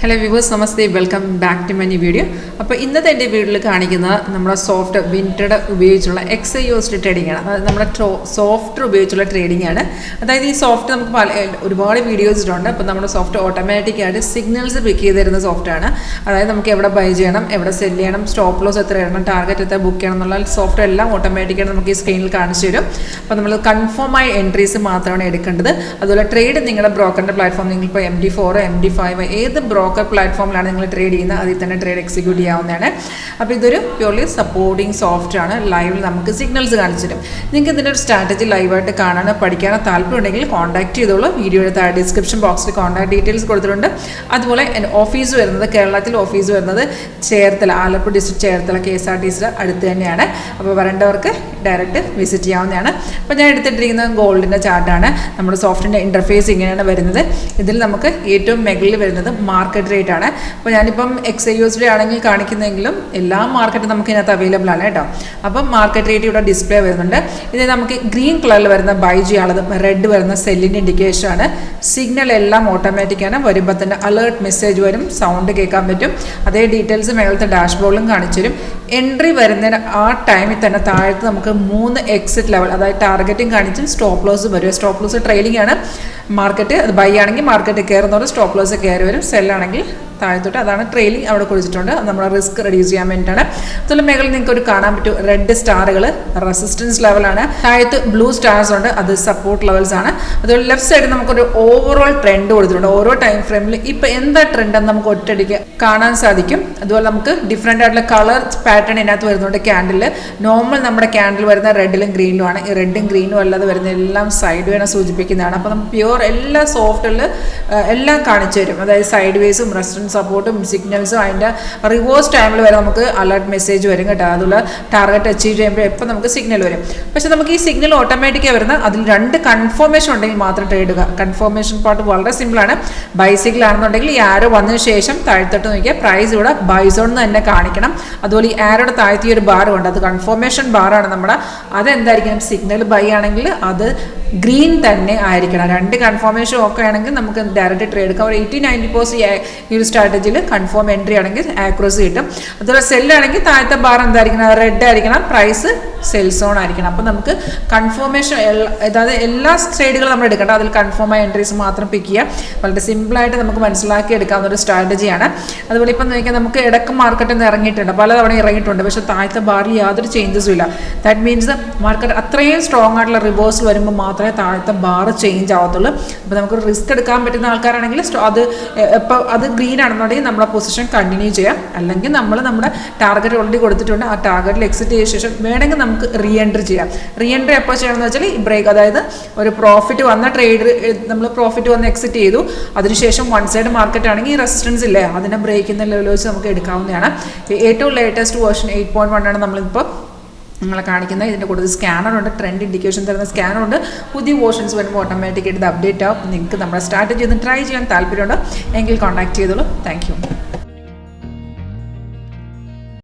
Hello viewers, namaste, welcome back to my new video. അപ്പോൾ ഇന്നത്തെ എൻ്റെ വീഡിയോയിൽ കാണിക്കുന്നത് നമ്മുടെ സോഫ്റ്റ് വിൻറ്റഡ് ഉപയോഗിച്ചുള്ള XIOSD ട്രേഡിംഗ് ആണ്. അതായത് നമ്മുടെ സോഫ്റ്റ് ഉപയോഗിച്ചുള്ള ട്രേഡിംഗ് ആണ്. അതായത് ഈ സോഫ്റ്റ് നമുക്ക് ഒരുപാട് വീഡിയോസ് ഉണ്ട്. അപ്പോൾ നമ്മുടെ സോഫ്റ്റ് ഓട്ടോമാറ്റിക്കായിട്ട് സിഗ്നൽസ് പിക്ക് ചെയ്ത് തരുന്ന സോഫ്റ്റാണ്. അതായത് നമുക്ക് എവിടെ ബൈ ചെയ്യണം, എവിടെ സെല് ചെയ്യണം, സ്റ്റോപ്പ് ലോസ് എത്ര ഇടണം, ടാർഗറ്റ് എത്ര ബുക്ക് ചെയ്യണം എന്നുള്ള സോഫ്റ്റ് എല്ലാം ഓട്ടോമാറ്റിക്കായിട്ട് നമുക്ക് ഈ സ്ക്രീനിൽ കാണിച്ചു തരും. അപ്പോൾ നമ്മൾ കൺഫേമായ എൻട്രീസ് മാത്രമാണ് എടുക്കേണ്ടത്. അതുപോലെ ട്രേഡ് നിങ്ങളുടെ ബ്രോക്കറിൻ്റെ പ്ലാറ്റ്ഫോം, നിങ്ങളിപ്പോൾ MD4 MD5 ഏത് ബ്രോക്കർ പ്ലാറ്റ്ഫോമിലാണ് നിങ്ങൾ ട്രേഡ് ചെയ്യുന്നത്, അതിൽ തന്നെ ട്രേഡ് എക്സിക്യൂട്ട് ചെയ്യാവുന്നതാണ്. അപ്പോൾ ഇതൊരു പ്യൂർലി സപ്പോർട്ടിങ് സോഫ്റ്റ് ആണ്. ലൈവിൽ നമുക്ക് സിഗ്നൽസ് കാണിച്ചു തരും. നിങ്ങൾക്ക് ഇതിൻ്റെ ഒരു സ്ട്രാറ്റജി ലൈവായിട്ട് കാണാനോ പഠിക്കാനോ താല്പര്യമുണ്ടെങ്കിൽ കോൺടാക്ട് ചെയ്തോളൂ. വീഡിയോയുടെ താഴെ ഡിസ്ക്രിപ്ഷൻ ബോക്സിൽ കോൺടാക്ട് ഡീറ്റെയിൽസ് കൊടുത്തിട്ടുണ്ട്. അതുപോലെ എൻ്റെ ഓഫീസ് വരുന്നത്, കേരളത്തിൽ ഓഫീസ് വരുന്നത് ചേർത്തല, ആലപ്പുഴ ഡിസ്ട്രിക്ട് ചേർത്തല KSRTCയുടെ അടുത്ത് തന്നെയാണ്. അപ്പോൾ വരേണ്ടവർക്ക് ഡയറക്റ്റ് വിസിറ്റ് ചെയ്യാവുന്നതാണ്. അപ്പോൾ ഞാൻ എടുത്തിട്ടിരിക്കുന്നത് ഗോൾഡിൻ്റെ ചാർട്ടാണ്. നമ്മുടെ സോഫ്റ്റിൻ്റെ ഇൻ്റർഫേസ് ഇങ്ങനെയാണ് വരുന്നത്. ഇതിൽ നമുക്ക് ഏറ്റവും മുകളിൽ വരുന്നത് മാർക്കറ്റ് റേറ്റ് ആണ്. അപ്പോൾ ഞാനിപ്പം XIOSD ആണെങ്കിൽ കാണിക്കുന്നെങ്കിലും എല്ലാ മാർക്കറ്റും നമുക്ക് ഇതിനകത്ത് അവൈലബിൾ ആണ് കേട്ടോ. അപ്പം മാർക്കറ്റ് റേറ്റ് ഇവിടെ ഡിസ്പ്ലേ വരുന്നുണ്ട്. ഇത് നമുക്ക് ഗ്രീൻ കളറിൽ വരുന്ന ബൈ ചെയ്യാനുള്ളതും റെഡ് വരുന്ന സെല്ലിൻ്റെ ഇൻഡിക്കേഷൻ ആണ്. സിഗ്നൽ എല്ലാം ഓട്ടോമാറ്റിക്കാണ്. വരുമ്പോൾ തന്നെ അലേർട്ട് മെസ്സേജ് വരും, സൗണ്ട് കേൾക്കാൻ പറ്റും. അതേ ഡീറ്റെയിൽസ് മേളത്തെ ഡാഷ്ബോർഡിലും കാണിച്ചു തരും. എൻട്രി വരുന്നതിന് ആ ടൈമിൽ തന്നെ താഴത്ത് നമുക്ക് 3 എക്സിറ്റ് ലെവൽ, അതായത് ടാർഗറ്റിംഗ് കാണിച്ചും സ്റ്റോപ്പ് ലോസ് വരും. സ്റ്റോപ്പ് ലോസ് ട്രെയിലിംഗ് ആണ്. മാർക്കറ്റ് അത് ബൈ ആണെങ്കിൽ മാർക്കറ്റ് കയറുന്നതോടെ സ്റ്റോപ്പ് ലോസ് കയറി വരും. സെല്ലാണെങ്കിൽ താഴത്തോട്ട്, അതാണ് ട്രെയിലിംഗ് അവിടെ കൊടുത്തിട്ടുണ്ട്. അത് നമ്മുടെ റിസ്ക് റെഡ്യൂസ് ചെയ്യാൻ വേണ്ടിയിട്ടാണ്. അതുപോലെ മേഖലയിൽ നിങ്ങൾക്ക് ഒരു കാണാൻ പറ്റും റെഡ് സ്റ്റാറുകൾ റെസിസ്റ്റൻസ് ലെവലാണ്. താഴത്ത് ബ്ലൂ സ്റ്റാർസ് ഉണ്ട്, അത് സപ്പോർട്ട് ലെവൽസ് ആണ്. അതുപോലെ ലെഫ്റ്റ് സൈഡ് നമുക്കൊരു ഓവറോൾ ട്രെൻഡ് കൊടുത്തിട്ടുണ്ട്. ഓരോ ടൈം ഫ്രെയിമിൽ ഇപ്പോൾ എന്താ ട്രെൻഡ് എന്ന് നമുക്ക് ഒറ്റയടിക്ക് കാണാൻ സാധിക്കും. അതുപോലെ നമുക്ക് ഡിഫറെൻ്റ് ആയിട്ടുള്ള കളർ പാറ്റേൺ ഇതിനകത്ത് വരുന്നുണ്ട്. ക്യാൻഡിൽ നോർമൽ നമ്മുടെ ക്യാൻഡിൽ വരുന്ന റെഡിലും ഗ്രീനിലുമാണ്. ഈ റെഡും ഗ്രീനും അല്ലാതെ വരുന്ന എല്ലാം സൈഡ് വേണം സൂചിപ്പിക്കുന്നതാണ്. അപ്പോൾ നമുക്ക് പ്യുവർ എല്ലാ സോഫ്റ്റിൽ എല്ലാം കാണിച്ചു തരും. അതായത് സൈഡ് വേസും റെസിസ്റ്റൻസ് സപ്പോർട്ടും സിഗ്നൽസും അതിൻ്റെ റിവേഴ്സ് ടൈമിൽ വരെ നമുക്ക് അലർട്ട് മെസ്സേജ് വരും കേട്ടോ. അതുപോലെ ടാർഗറ്റ് അച്ചീവ് ചെയ്യുമ്പോൾ എപ്പോൾ നമുക്ക് സിഗ്നൽ വരും. പക്ഷേ നമുക്ക് ഈ സിഗ്നൽ ഓട്ടോമാറ്റിക്കായി വരുന്ന അതിൽ 2 കൺഫർമേഷൻ ഉണ്ടെങ്കിൽ മാത്രം ട്രേഡ് ചെയ്യുക. കൺഫർമേഷൻ പാർട്ട് വളരെ സിമ്പിളാണ്. ബൈ സിഗ്നൽ ആണെന്നുണ്ടെങ്കിൽ ഈ ആരോ വന്നതിന് ശേഷം താഴ്ത്തോട്ട് നോക്കിയാൽ പ്രൈസ് ഇവിടെ ബൈ സോൺ എന്ന് തന്നെ കാണിക്കണം. അതുപോലെ ഈ ആരോടെ താഴ്ത്തിയ ഒരു ബാർ ഉണ്ട്, അത് കൺഫർമേഷൻ ബാറാണ് നമ്മുടെ. അതെന്തായിരിക്കണം, സിഗ്നൽ ബൈ ആണെങ്കിൽ അത് ഗ്രീൻ തന്നെ ആയിരിക്കണം. 2 കൺഫർമേഷൻ ഒക്കെ ആണെങ്കിൽ നമുക്ക് ഡയറക്റ്റ് ട്രേഡ് എടുക്കാം. ഒരു 80-90% ഈ ഒരു സ്ട്രാറ്റജിയിൽ കൺഫേം എൻട്രി ആണെങ്കിൽ ആക്യുറസി കിട്ടും. അതുപോലെ സെല്ലാണെങ്കിൽ താഴത്തെ ബാർ എന്തായിരിക്കണം, റെഡ് ആയിരിക്കണം, പ്രൈസ് സെൽ സോൺ ആയിരിക്കണം. അപ്പോൾ നമുക്ക് കൺഫർമേഷൻ, അതായത് എല്ലാ ട്രേഡുകളും നമ്മൾ എടുക്കേണ്ട, അതിൽ കൺഫേം ആയ എൻട്രീസ് മാത്രം പിക്ക് ചെയ്യുക. വളരെ സിമ്പിളായിട്ട് നമുക്ക് മനസ്സിലാക്കി എടുക്കാവുന്ന ഒരു സ്ട്രാറ്റജിയാണ്. അതുപോലെ ഇപ്പം നോക്കിയാൽ നമുക്ക് ഇടക്ക് മാർക്കറ്റിൽ നിന്ന് ഇറങ്ങിയിട്ടുണ്ട്, പലതവണ ഇറങ്ങിയിട്ടുണ്ട്. പക്ഷേ താഴത്തെ ബാറിൽ യാതൊരു ചേഞ്ചസും ഇല്ല. ദാറ്റ് മീൻസ് മാർക്കറ്റ് അത്രയും സ്ട്രോങ് ആയിട്ടുള്ള റിവേഴ്സ് വരുമ്പോൾ മാത്രമേ താഴത്തെ ബാർ ചേഞ്ച് ആവത്തുള്ളൂ. അപ്പോൾ നമുക്ക് റിസ്ക് എടുക്കാൻ പറ്റുന്ന ആൾക്കാരാണെങ്കിൽ അത് ഗ്രീൻ ആണെന്നുണ്ടെങ്കിൽ നമ്മളെ പൊസിഷൻ കണ്ടിന്യൂ ചെയ്യാം. അല്ലെങ്കിൽ നമ്മൾ നമ്മുടെ ടാർഗറ്റ് ഓൾറെഡി കൊടുത്തിട്ടുണ്ട്, ആ ടാർഗറ്റിൽ എക്സിറ്റ് ചെയ്ത ശേഷം വേണമെങ്കിൽ നമുക്ക് റീ എൻട്രി ചെയ്യാം. റീ എൻട്രി എപ്പോൾ ചെയ്യണമെന്ന് വെച്ചാൽ ഈ ബ്രേക്ക്, അതായത് ഒരു പ്രോഫിറ്റ് വന്ന ട്രേഡ് നമ്മൾ പ്രോഫിറ്റ് വന്ന് എക്സിറ്റ് ചെയ്തു, അതിനുശേഷം വൺ സൈഡ് മാർക്കറ്റ് ആണെങ്കിൽ ഈ റെസിസ്റ്റൻസ് ഇല്ലേ അതിനെ ബ്രേക്ക് ചെയ്യുന്ന ലെവൽ വെച്ച് നമുക്ക് എടുക്കാവുന്നതാണ്. ഏറ്റവും ലേറ്റസ്റ്റ് വേർഷൻ 8.1 ആണ് നമ്മളിപ്പോൾ നിങ്ങളെ കാണിക്കുന്നത്. ഇതിൻ്റെ കൂടുതൽ സ്കാനറുണ്ട്, ട്രെൻഡ് ഇൻഡിക്കേഷൻ തരുന്ന സ്കാനറുണ്ട്. പുതിയ വേർഷൻസ് വരുമ്പോൾ ഓട്ടോമാറ്റിക്കായിട്ട് ഇത് അപ്ഡേറ്റ് ആവും. നിങ്ങൾക്ക് നമ്മുടെ സ്ട്രാറ്റജി ഒന്ന് ട്രൈ ചെയ്യാൻ താല്പര്യമുണ്ടോ എങ്കിൽ കോൺടാക്ട് ചെയ്തോളൂ. Thank you.